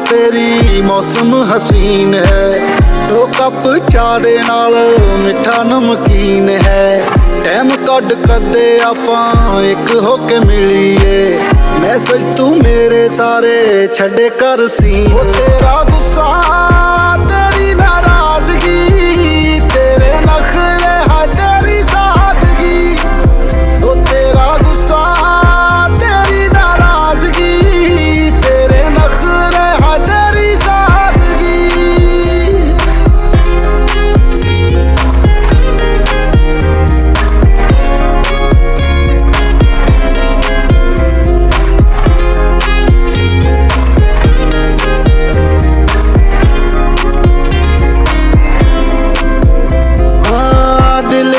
तेरी मौसम हसीन है। 2 कप चाह दे नाल मिठा नमकीन है। टाइम कड कदे आपां एक होके मिलीए। मैसेज तू मेरे सारे छड़े कर सीन। वो तेरा गुस्सा तेरी नाराजगी तेरे नखरे है तेरी सादगी। वो तेरा गुस्सा तेरी नाराजगी तेरे नखरे है तेरी सादगी।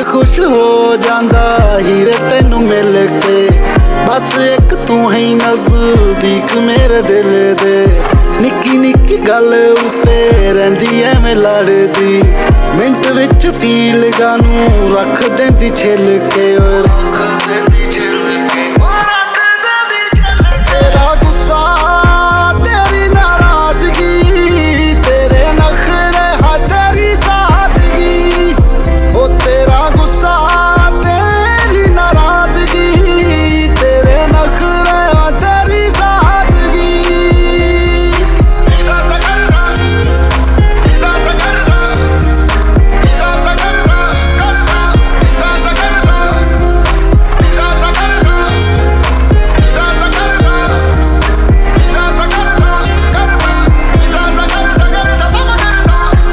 खुश हो जांदा हीरे तेनू मिल के। बस एक तू ही नजदीक मेरे दिल दे। निक्की निक्की गल उत्ते रहिंदी ऐवें लड़दी। मिंट विच फील गानू रख देंदी छिल के। तेरा गुस्सा तेरी नाराजगी तेरे नखरे है तेरी सादगी। ओ तेरा गुस्सा तेरी नाराजगी तेरे नखरे है तेरी सादगी।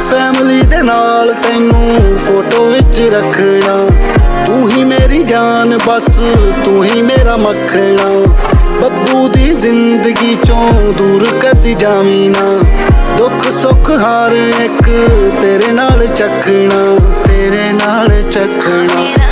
फैमिली दे नाल तैनू फोटो विच रखना। तू ही मेरी जान बस तू ही मेरा मखना। बब्बू दी जिंदगी चों दूर कदी जावी ना। दुख सुख हर एक तेरे नाल चखना तेरे नाल चखना।